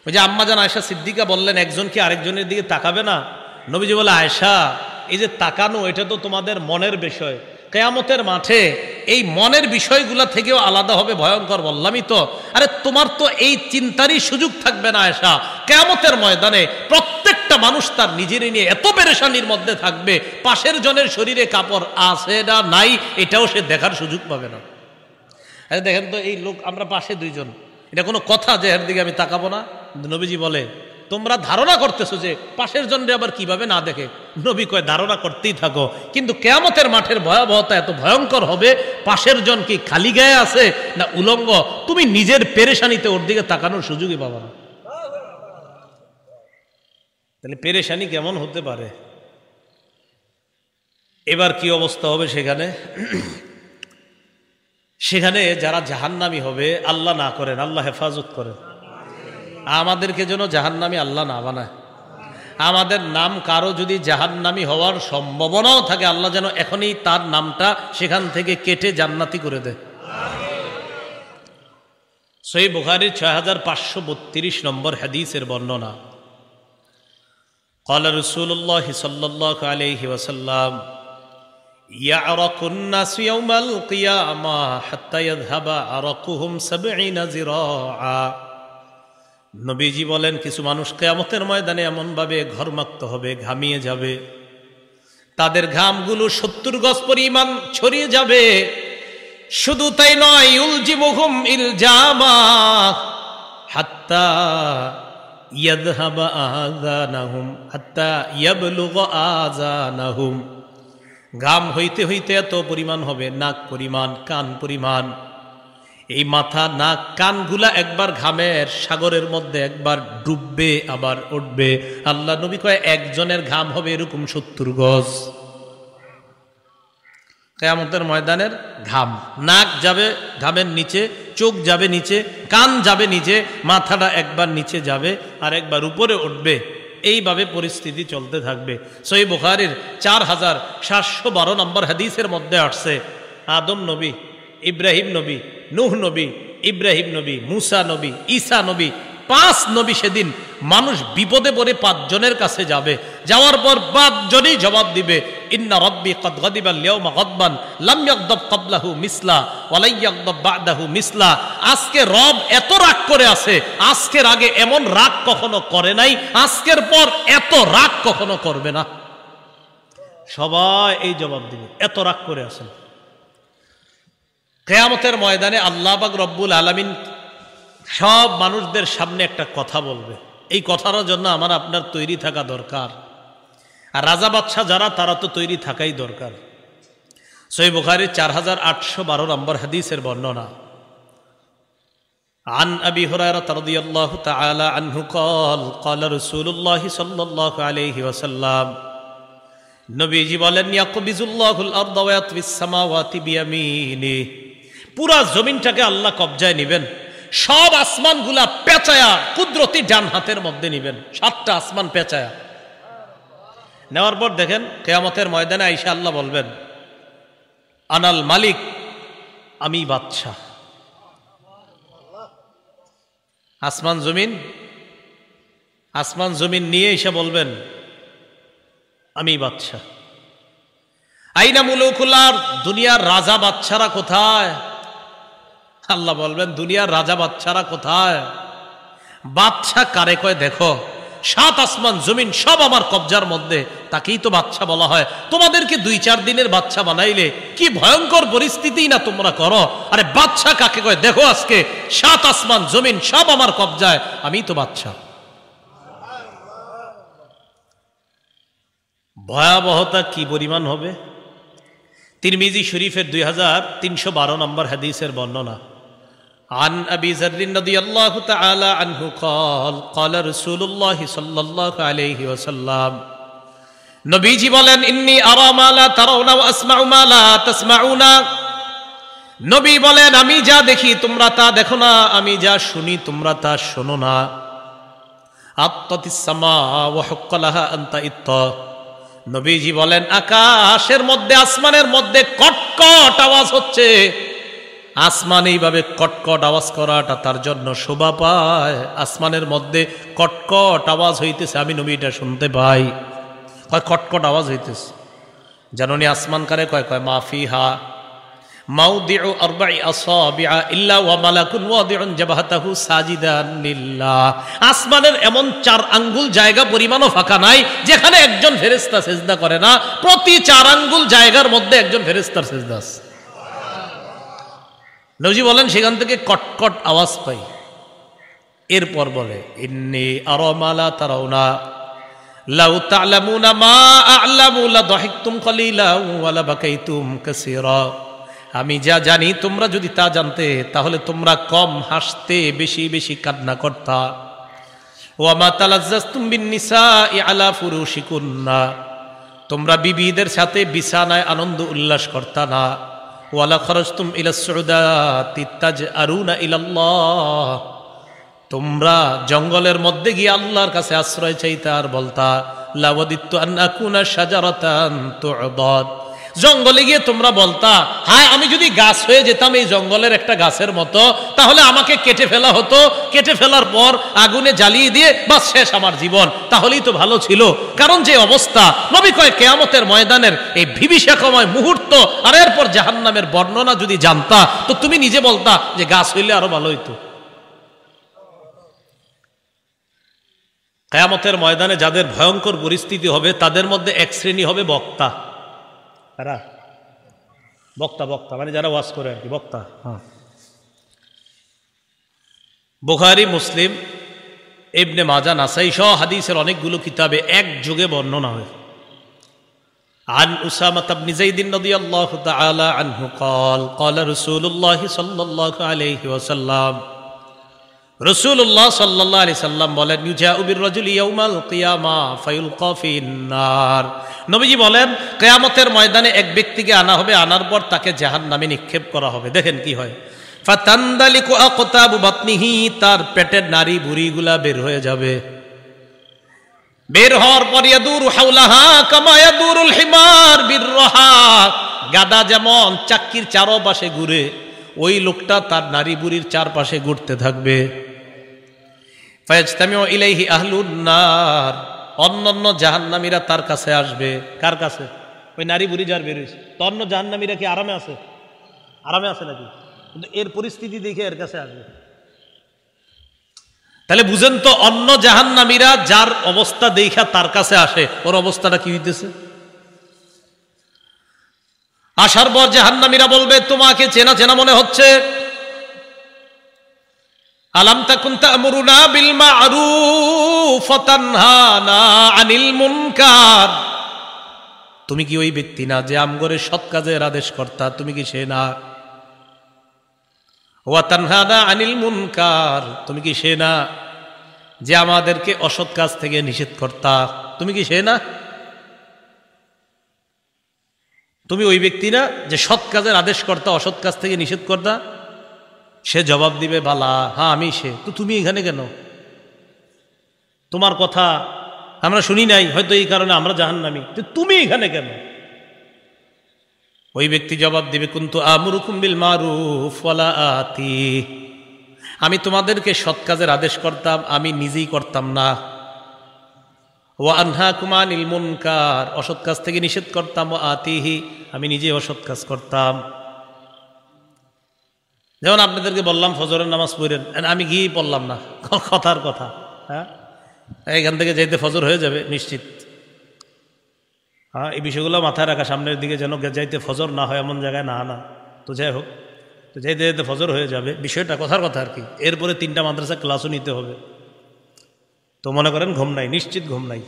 Speaker 1: ওই যে আম্মা জান আয়েশা সিদ্দিকা বললেন একজন কি আরেকজনের দিকে তাকাবে না? নবীজি বলে আয়েশা এই যে তাকানো এটা তো তোমাদের মনের বিষয়, কিয়ামতের মাঠে এই মনের বিষয়গুলা থেকেও আলাদা হবে ভয়ঙ্কর, বললামই তো। আরে তোমার তো এই চিন্তারই সুযোগ থাকবে না আয়েশা, কিয়ামতের ময়দানে প্রত্যেকটা মানুষ তার নিজের নিয়ে এত পেরেশানির মধ্যে থাকবে, পাশের জনের শরীরে কাপড় আছে না নাই এটাও সে দেখার সুযোগ পাবে না। আরে দেখেন তো এই লোক আমরা পাশে দুইজন, এটা কোনো কথা যে এর দিকে আমি তাকাবো না? নবীজি বলে তোমরা ধারণা করতেছো যে পাশের জনরে আবার কিভাবে না দেখে। নবী কয় ধারণা করতেই থাকো, কিন্তু কিয়ামতের মাঠের ভয়াবহতা এত ভয়ঙ্কর হবে, পাশের জন কি খালি গায়ে আছে না উলঙ্গ, তুমি নিজের পেরেশানিতে ওর দিকে তাকানোর সুযোগই পাবে না। তাহলে পেরেশানি কেমন হতে পারে? এবার কি অবস্থা হবে সেখানে? সেখানে যারা জাহান্নামী হবে, আল্লাহ না করেন, আল্লাহ হেফাজত করেন, আমাদেরকে যেন জাহান্নামী আল্লাহ না বানায়। আমাদের নাম কারো যদি জাহান্নামী হওয়ার সম্ভাবনাও থাকে, আল্লাহ যেন এখনই তার নামটা সেখান থেকে কেটে জান্নাতি করে দেয়। সহিহ বুখারীর 6532 নম্বর হাদিসের বর্ণনা, قال رسول الله صلى الله عليه وسلم يعرق الناس يوم القيامة حتى يذهب عرقهم 70 ذراعا। নবীজি বলেন কিছু মানুষ কিয়ামতের ময়দানে এমনভাবে ঘর্মাক্ত হবে, ঘামিয়ে যাবে, তাদের ঘামগুলো 70 গজ পরিমাণ ছড়িয়ে যাবে। শুধু তাই নয়, ইউলজিমুহুম ইলজামা হাত্তা ইয়াযহাবা আযানাহুম হাত্তা ইয়াবলুগা আযানাহুম। ঘাম হইতে হইতে এত পরিমাণ হবে, নাক পরিমাণ, কান পরিমাণ। এই মাথা, নাক, কানগুলা একবার ঘামের সাগরের মধ্যে একবার ডুববে আবার উঠবে। আল্লাহ নবী কয় একজনের ঘাম হবে এরকম 70 গজ। কিয়ামতের ময়দানের ঘাম, নাক যাবে ঘামের নিচে, চোখ যাবে নিচে, কান যাবে নিচে, মাথাটা একবার নিচে যাবে আর একবার উপরে উঠবে। এইভাবে পরিস্থিতি চলতে থাকবে। সহিহ বুখারীর 4712 নম্বর হাদিসের মধ্যে আসছে, আদম নবী, ইব্রাহিম নবী, নূহ নবী, ইব্রাহিম নবী, মুসা নবী, ঈসা নবী, 5 নবী সেদিন মানুষ বিপদে পড়ে 5 জনের কাছে যাবে। যাওয়ার পর 5 জনই জবাব দিবে, ইন্না রাব্বি ক্বাদ গাদিবা আল-ইয়াওমা গাদবান লাম ইয়াগদাব ক্বাবলাহু মিসলা ওয়া লা ইয়াগদাব বা'দাহু মিসলা। আজকে রব এত রাগ করে আছে, আজকের আগে এমন রাগ কখনো করে নাই, আজকের পর এত রাগ কখনো করবে না। সবাই এই জবাব দিবে, এত রাগ করে আছেন। কিয়ামতের ময়দানে আল্লাহ পাক রব্বুল আলামিন সব মানুষদের সামনে একটা কথা বলবে। এই কথার জন্য আমার আপনার তৈরি থাকা দরকার। আর রাজা বাদশাহ যারা, তারা তো তৈরি থাকাই দরকার। সহিহ বুখারীর 4812 নম্বর হাদিসের বর্ণনা, আন আবি হুরায়রা রাদিয়াল্লাহু তাআলা আনহু قال قال رسول الله صلى الله عليه وسلم, নবীজি বলেন, ইয়াকবিজুল্লাহুল আরদা ওয়া ইয়াতবিস সামাওয়াতি বিয়ামিনি। পুরা জমিনটাকে আল্লাহ কবজায় নেবেন, সব আসমানগুলা পেঁচায়া কুদরতি ডান হাতের মধ্যে নেবেন, 7টা আসমান পেঁচায়া নেওয়ার পর দেখেন কিয়ামতের ময়দানে আইসা আল্লাহ বলবেন, আনাল মালিক, আমি বাদশাহ। আসমান জমিন নিয়ে এসে বলবেন, আমি বাদশাহ। আইনা মুলুকুল আরদ, দুনিয়ার রাজা বাদশারা কোথায়? আল্লাহ বলবেন, দুনিয়ার রাজা বাদশারা কোথায়? বাদশাহ কারে কয় দেখো, 7 আসমান জমিন সব আমার কবজার মধ্যে, তাকেই তো বাদশাহ বলা হয়। তোমাদেরকে 2-4 দিনের বাদশাহ বানাইলে কি ভয়ঙ্কর পরিস্থিতি না তোমরা করো। আরে বাদশাহ কাকে কয় দেখো, আজকে 7 আসমান জমিন সব আমার কবজায়, আমি তো বাদশাহ। ভয়াবহতা কি পরিমাণ হবে। তিরমিজি শরীফের 2312 নম্বর হাদিসের বর্ণনা, আন আবি যার রাদিয়াল্লাহু তাআলা আনহু قال قال رسول الله صلى الله عليه وسلم, নবীজি বলেন, ইন্নী আরা মা লা তারাউনা ওয়া আসমাউ মা লা তাসমাউনা। নবী বলেন, আমি যা দেখি তোমরা তা দেখো না, আমি যা শুনি তোমরা তা শোনো না। আত্তাতিস সামা ওয়া হুক্কা লাহা আন তাইত্ত। নবীজি বলেন, আকাশের মধ্যে, আসমানের মধ্যে কটকট আওয়াজ হচ্ছে। আসমান এইভাবে কটকট আওয়াজ করাটা তার জন্য শোভা পায়। আসমানের মধ্যে কটকট আওয়াজ হইতেছে, আমি নবী এটা শুনতে পাই। কয় কটকট আওয়াজ হইতেছে, জানুনি আসমান কারে কয়? কয় মাফিহা মাউদিউ আরবাই আসাবিআ ইল্লা ওয়া মালাকুন ওয়াদিউন জাবহাতাহু সাজিদান লিল্লাহ। আসমানের এমন 4 আঙ্গুল জায়গা পরিমাণও ফাঁকা নাই যেখানে একজন ফেরেশতা সিজদা করে না। প্রতি 4 আঙ্গুল জায়গার মধ্যে একজন ফেরেশতার সিজদা আছে। নবী বলেন, সেখান থেকে কটকট আওয়াজ পাই। এরপর বলে, ইন্নী আরা মা লা তারাউনা লাউ তা'লামুনা মা আ'লামু লা দাহিকতুম কালিলান ওয়া লা বাকাইতুম কাসীরা। আমি যা জানি তোমরা যদি তা জানতে, তাহলে তোমরা কম হাসতে, বেশি বেশি কান্না করতা। ওয়া মা তালাজ্জাজতুম বিন নিসাই আলা ফুরুশিকুন্না, তোমরা বিবিদের সাথে বিছানায় আনন্দ উল্লাস করতা না। ওয়ালা খরজতুম ইলা সুউদাতি তাজআরুনা ইলাল্লাহ, তোমরা জঙ্গলের মধ্যে গিয়ে আল্লাহর কাছে আশ্রয় চাইতে আর বলতা লাওয়াদিত্তু আন আকুনা শাজারাতান তু'বাদ, জঙ্গলে গিয়ে তোমরা বলতা হায় আমি যদি গাছ হয়ে যেতাম এই জঙ্গলের একটা গাছের মতো, তাহলে আমাকে কেটে ফেলা হতো, কেটে ফেলার পর আগুনে জ্বালিয়ে দিয়ে বাস শেষ আমার জীবন, তাহলেই তো ভালো ছিল। কারণ যে অবস্থা, নবী কয় কিয়ামতের ময়দানের এই বিভীষিকাময় মুহূর্ত আর এরপর জাহান্নামের বর্ণনা যদি জানতা তো তুমি নিজে বলতা যে গাছ হইলে আরো ভালো হইতো। কিয়ামতের ময়দানে যাদের ভয়ঙ্কর পরিস্থিতি হবে তাদের মধ্যে এক শ্রেণী হবে বক্তা। কারা? বক্তা। বক্তা মানে যারা ওয়াজ করে আর কি, বক্তা। বুখারী, মুসলিম, ইবনে মাজাহ, নাসাই সহ হাদিসের অনেকগুলো কিতাবে একযোগে বর্ণনা হয়। عن أسامة بن زيد رضي الله تعالى عنه قال قال رسول الله صلى الله عليه وسلم রাসূলুল্লাহ সাল্লাল্লাহু আলাইহি সাল্লাম বলেন ইউজাউ বির-রাজুলি ইয়াউমাল কিয়ামা ফায়ুলকা ফিন-নার, নবীজি বলেন কিয়ামতের ময়দানে এক ব্যক্তিকে আনা হবে, আনার পর তাকে জাহান্নামে নিক্ষেপ করা হবে। দেখেন কি হয়, ফাতানদালিকু আকতাবু বাতনিহি, তার পেটের নাড়ি বুড়িগুলা বের হয়ে যাবে। বের হওয়ার পর ইয়াদুরু হাওলাহা কামা ইয়াদুরুল হিমার বির-রাহা, গাদা যেমন চাক্কির চারপাশে ঘুরে ওই লোকটা তার নারী বুড়ির চারপাশে ঘুরতে থাকবে। ফায়াজতামিউ ইলাইহি আহলুন নার, অন্যান্য জাহান্নামীরা তার কাছে আসবে। কার কাছে? ওই নারী বুড়ি যার বের হয়েছে। তো অন্য জাহান্নামীরা কি আরামে আছে? আরামে আছে নাকি? কিন্তু এর পরিস্থিতি দেখে এর কাছে আসবে। তাহলে বুঝেন তো, অন্য জাহান্নামীরা যার অবস্থা দেখা তার কাছে আসে, ওর অবস্থাটা কি হইতেছে? আসার পর জাহান্নামীরা বলবে তোমাকে চেনা চেনা মনে হচ্ছে। আলাম তাকুন তা'মুরুনা বিল মা'রুফ ওয়া তানহানা আনিল মুনকার, তুমি কি ওই ব্যক্তি না যে আমগরে সৎ কাজের আদেশ কর্তা? তুমি কি সে না? ওয়া তানহানা আনিল মুনকার, তুমি কি সে না যে আমাদেরকে অসৎ কাজ থেকে নিষেধ কর্তা? তুমি কি সে না? তুমি ওই ব্যক্তি না যে সৎ কাজের আদেশ কর্তা, অসৎ কাজ থেকে নিষেধ কর্তা? সে জবাব দিবে বালা, হ্যাঁ আমি সে। তো তুমি এখানে কেন? তোমার কথা আমরা শুনি নাই, হয়তো এই কারণে আমরা জাহান্নামী, তুমি এখানে কেন? ওই ব্যক্তি জবাব দিবে কুনতু আমুরুকুম বিল মারুফ ওয়ালা আতি, আমি তোমাদেরকে সৎ কাজের আদেশ করতাম, আমি নিজেই করতাম না। ওয়া আনহাকুম আনিল মুনকার, অসৎ কাজ থেকে নিষেধ করতাম। ওয়া আতিহি, আমি নিজে অসৎ কাজ করতাম। যেমন আপনাদেরকে বললাম ফজরের নামাজ পড়েন, আমি গিয়ে পড়লাম না, কথার কথা। হ্যাঁ, এখান থেকে যাইতে ফজর হয়ে যাবে নিশ্চিত। হ্যাঁ, এই বিষয়গুলো মাথায় রাখা, সামনের দিকে যেন যাইতে ফজর না হয় এমন জায়গায় না আনা। তো যাই হোক, তো যাইতে যাইতে ফজর হয়ে যাবে, বিষয়টা কথার কথা আর কি। এরপরে 3টা মাদ্রাসা ক্লাসও নিতে হবে। তো মনে করেন ঘুম নাই, নিশ্চিত ঘুম নাই।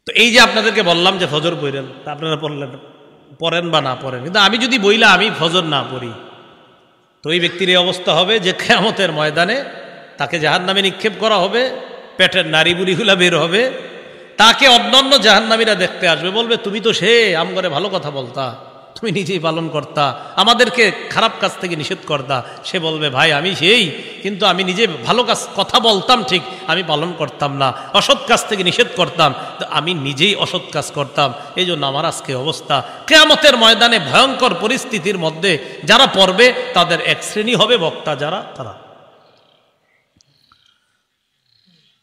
Speaker 1: তো এই যে আপনাদেরকে বললাম যে ফজর পড়েন, তা আপনারা পড়েন বা না পড়েন, কিন্তু আমি যদি বইলা আমি ফজর না পড়ি, তো এই ব্যক্তির এই অবস্থা হবে যে কিয়ামতের ময়দানে তাকে জাহান্নামে নিক্ষেপ করা হবে, পেটের নারী বুড়িগুলা বের হবে, তাকে অন্যান্য জাহান্নামীরা দেখতে আসবে, বলবে তুমি তো সে আমগরে ভালো কথা বলতা, তুমি নিজেই পালন করতা, আমাদেরকে খারাপ কাজ থেকে নিষেধ করতা। সে বলবে ভাই আমি সেই, কিন্তু আমি নিজে ভালো কাজ কথা বলতাম ঠিক, আমি পালন করতাম না, অসৎ কাজ থেকে নিষেধ করতাম, তো আমি নিজেই অসৎ কাজ করতাম, এই জন্য আমার আজকে অবস্থা। কিয়ামতের ময়দানে ভয়ঙ্কর পরিস্থিতির মধ্যে যারা পড়বে তাদের এক শ্রেণী হবে বক্তা, যারা তারা।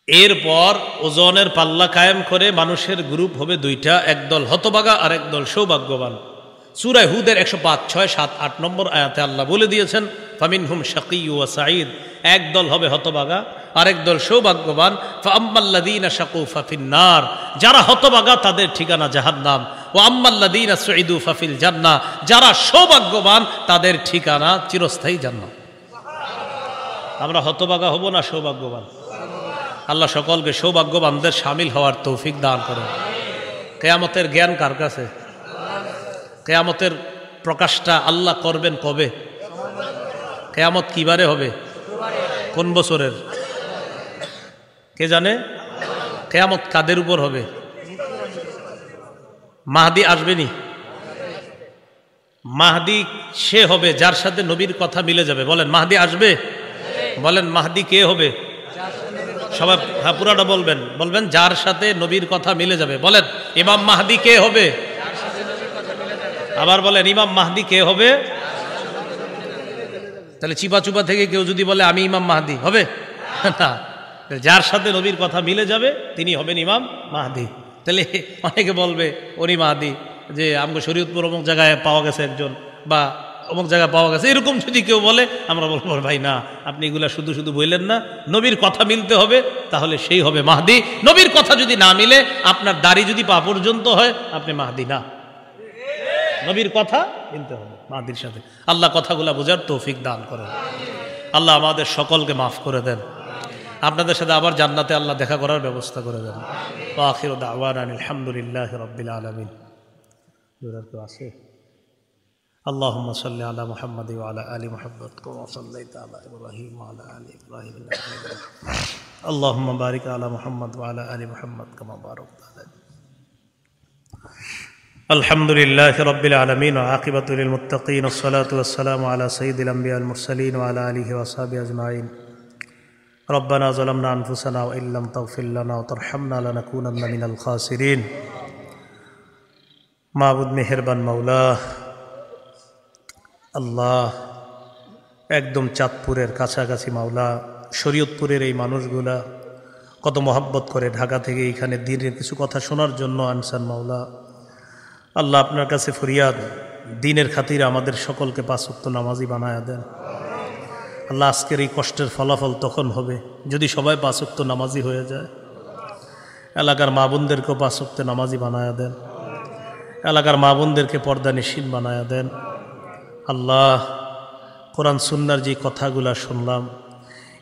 Speaker 1: এরপর ওজনের পাল্লা কায়েম করে মানুষের গ্রুপ হবে 2টা, একদল হতভাগা আর একদল সৌভাগ্যবান। সূরা হুদের 105, 6, 7, 8 নম্বর আয়াতে আল্লাহ বলে দিয়েছেন ফামিনহুম শাকিয়্যু ওয়া সাঈদ, একদল হবে হতভাগা আর একদল সৌভাগ্যবান। ফাআম্মাল্লাযীনা শাকু ফাফিন-নার, যারা হতভাগা তাদের ঠিকানা জাহান্নাম। ওয়া আম্মাল্লাযীনা সুঈদু ফাফিল জান্নাহ, যারা সৌভাগ্যবান তাদের ঠিকানা চিরস্থায়ী জান্নাত। আমরা হতভাগা হব না সৌভাগ্যবান? আল্লাহ সকলকে সৌভাগ্যবানদের শামিল হওয়ার তৌফিক দান করেন। কিয়ামতের জ্ঞান কার কাছে? কিয়ামতের প্রকাশটা আল্লাহ করবেন কবে? কিয়ামত কিবারে হবে? কোন বছরের? কে জানে? কিয়ামত কাদের উপর হবে? মাহদি আসবেনি? মাহদি সে হবে যার সাথে নবীর কথা মিলে যাবে। বলেন মাহদি আসবে? বলেন মাহদি কে হবে? সবাই হ্যাঁ পুরাটা বলবেন, বলবেন যার সাথে নবীর কথা মিলে যাবে। বলেন ইমাম মাহদি কে হবে? আবার বলেন ইমাম মাহদি কে হবে? তাহলে চিপা চুপা থেকে কেউ যদি বলে আমি ইমাম মাহদি, হবে না। যার সাথে নবীর কথা মিলে যাবে তিনি হবেন ইমাম মাহদি। তাহলে অনেকে বলবে উনি মাহদি, যে আমগো শরীয়তপুর অমুক জায়গায় পাওয়া গেছে একজন, বা অমুক জায়গায় পাওয়া গেছে, এরকম যদি কেউ বলে আমরা বলবো ভাই না, আপনি এগুলা শুধু শুধু বললেন না, নবীর কথা মিলতে হবে, তাহলে সেই হবে মাহদি। নবীর কথা যদি না মিলে, আপনার দাড়ি যদি পা পর্যন্ত হয়, আপনি মাহদি না। নবীর কথা মিলতে হবে মাহদির সাথে। আল্লাহ কথাগুলা বোঝার তৌফিক দান করেন। আল্লাহ আমাদের সকলকে মাফ করে দেন। আপনাদের সাথে আবার জান্নাতে আল্লাহ দেখা করার ব্যবস্থা করে দেন। ওয়া আখিরু দাওয়ানা আলহামদুলিল্লাহি রাব্বিল আলামিন। আছে اللهم صل على محمد وعلى آل محمد كما صليت على إبراهيم وعلى آل إبراهيم إنك حميد مجيد اللهم بارك على محمد وعلى آل محمد كما باركت على الحمد لله رب العالمين وعاقبة للمتقين والصلاة والسلام على سيد الأنبياء المرسلين وعلى آله وصحبه أجمعين ربنا ظلمنا أنفسنا وإن لم تغفر لنا وترحمنا لنكونن من الخاسرين মাবুদ মেহেরবান মাওলা আল্লাহ, একদম চাঁদপুরের কাছাকাছি মাওলা, শরীয়তপুরের এই মানুষগুলা কত মহব্বত করে ঢাকা থেকে এখানে দিনের কিছু কথা শোনার জন্য আনসান মাওলা। আল্লাহ আপনার কাছে ফরিয়াদ, দিনের খাতিরে আমাদের সকলকে পাঁচ ওয়াক্ত নামাজি বানায়া দেন। আল্লাহ আজকের এই কষ্টের ফলাফল তখন হবে যদি সবাই পাঁচ ওয়াক্ত নামাজি হয়ে যায়। এলাকার মা বোনদেরকেও পাঁচ ওয়াক্ত নামাজি বানায়া দেন। এলাকার মা বোনদেরকে পর্দা নিশীন বানায়া দেন। আল্লাহ কোরআন সুন্নাহর যে কথাগুলা শুনলাম,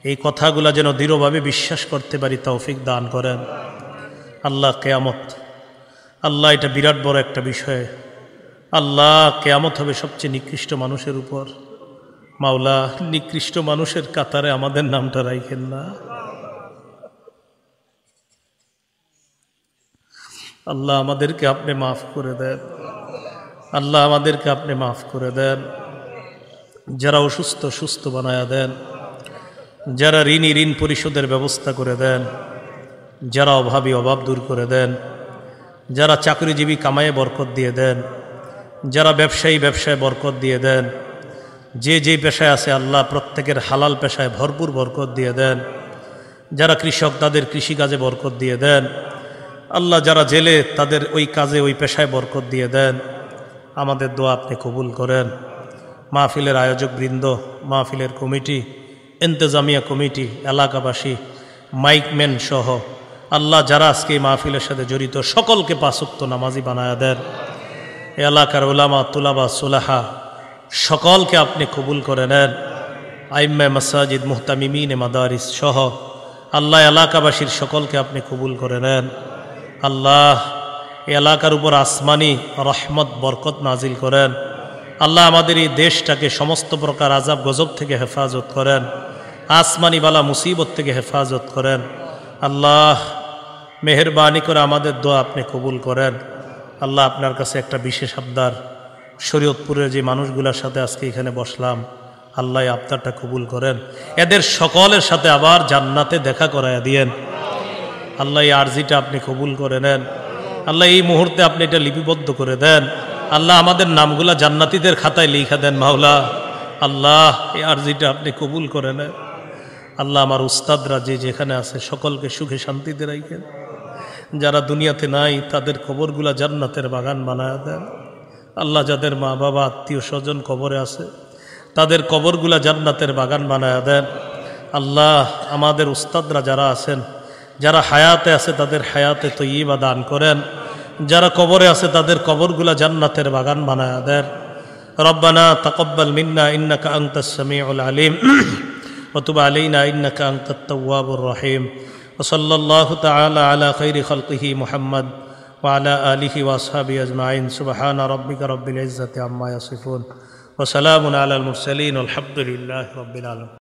Speaker 1: এই কথাগুলা যেন দৃঢ়ভাবে বিশ্বাস করতে পারি তৌফিক দান করেন। আল্লাহ কিয়ামত, আল্লাহ এটা বিরাট বড় একটা বিষয়। আল্লাহ কিয়ামত হবে সবচেয়ে নিকৃষ্ট মানুষের উপর। মাওলা নিকৃষ্ট মানুষের কাতারে আমাদের নামটা রাখেন না। আল্লাহ আমাদেরকে আপনি মাফ করে দেন। আল্লাহ আমাদেরকে আপনি মাফ করে দেন। যারা অসুস্থ সুস্থ বানায়া দেন, যারা ঋণী ঋণ পরিশোধের ব্যবস্থা করে দেন, যারা অভাবী অভাব দূর করে দেন, যারা চাকরিজীবী কামায়ে বরকত দিয়ে দেন, যারা ব্যবসায়ী ব্যবসায় বরকত দিয়ে দেন, যে যেই পেশায় আছে আল্লাহ প্রত্যেকের হালাল পেশায় ভরপুর বরকত দিয়ে দেন। যারা কৃষক তাদের কৃষিকাজে বরকত দিয়ে দেন। আল্লাহ যারা জেলে তাদের ওই কাজে ওই পেশায় বরকত দিয়ে দেন। আমাদের দোয়া আপনি কবুল করেন। মাহফিলের আয়োজক বৃন্দ, মাহফিলের কমিটি, ইন্তেজামিয়া কমিটি, এলাকাবাসী, মাইকম্যান সহ আল্লাহ যারা আজকে এই মাহফিলের সাথে জড়িত সকলকে পাঁচ ওয়াক্ত নামাজি বানায়া দেন। এলাকার উলামা তুলাবা সুলাহা সকলকে আপনি কবুল করে নেন। আইম্মা মাসাজিদ মুহতামিমিনে মাদারিস সহ আল্লাহ এলাকাবাসীর সকলকে আপনি কবুল করে নেন। আল্লাহ এলাকার উপর আসমানি রহমত বরকত নাজিল করেন। আল্লাহ আমাদের এই দেশটাকে সমস্ত প্রকার আযাব গজব থেকে হেফাজত করেন। আসমানি বালা মুসিবত থেকে হেফাজত করেন। আল্লাহ মেহেরবানি করে আমাদের দোয়া আপনি কবুল করেন। আল্লাহ আপনার কাছে একটা বিশেষ আবদার, শরীয়তপুরের যে মানুষগুলোর সাথে আজকে এখানে বসলাম, আল্লাহ আবদারটা কবুল করেন। এদের সকলের সাথে আবার জান্নাতে দেখা করায়া দিয়েন। আল্লাহ এই আরজিটা আপনি কবুল করে নেন। আল্লাহ এই মুহূর্তে আপনি এটা লিপিবদ্ধ করে দেন। আল্লাহ আমাদের নামগুলা জান্নাতীদের খাতায় লিখা দেন মাওলা। আল্লাহ এই আরজিটা আপনি কবুল করে নেন। আল্লাহ আমার উস্তাদরা যে যেখানে আছে সকলকে সুখে শান্তিতে রাখেন। যারা দুনিয়াতে নাই তাদের কবরগুলা জান্নাতের বাগান বানায়া দেন। আল্লাহ যাদের মা বাবা আত্মীয় স্বজন কবরে আছে তাদের কবরগুলা জান্নাতের বাগান বানায়া দেন। আল্লাহ আমাদের উস্তাদরা যারা আছেন, যারা হায়াতে আছে তাদের হায়াতে তয়্যিবা দান করেন। যারা কবরে আছে তাদের কবরগুলা জান্নাতের বাগান বানায়া দেন। রব্বানা তাকাব্বাল মিন্না ইন্নাকা আনতাস সামিউল আলিম ওয়া তুব আলাইনা ইন্নাকা আনতাত তাওয়াবুর রহিম। ওয়া সাল্লাল্লাহু তাআলা আলা খাইরি খালকিহি মুহাম্মদ ওয়া আলা আলিহি ওয়া আসহাবিহি আজমাইন। সুবহানা রাব্বিকা রাব্বিল ইজ্জাতি আম্মা ইয়াসিফুন ওয়া সালামুন আলাল মুরসালিন। আলহামদুলিল্লাহি রাব্বিল আলামিন।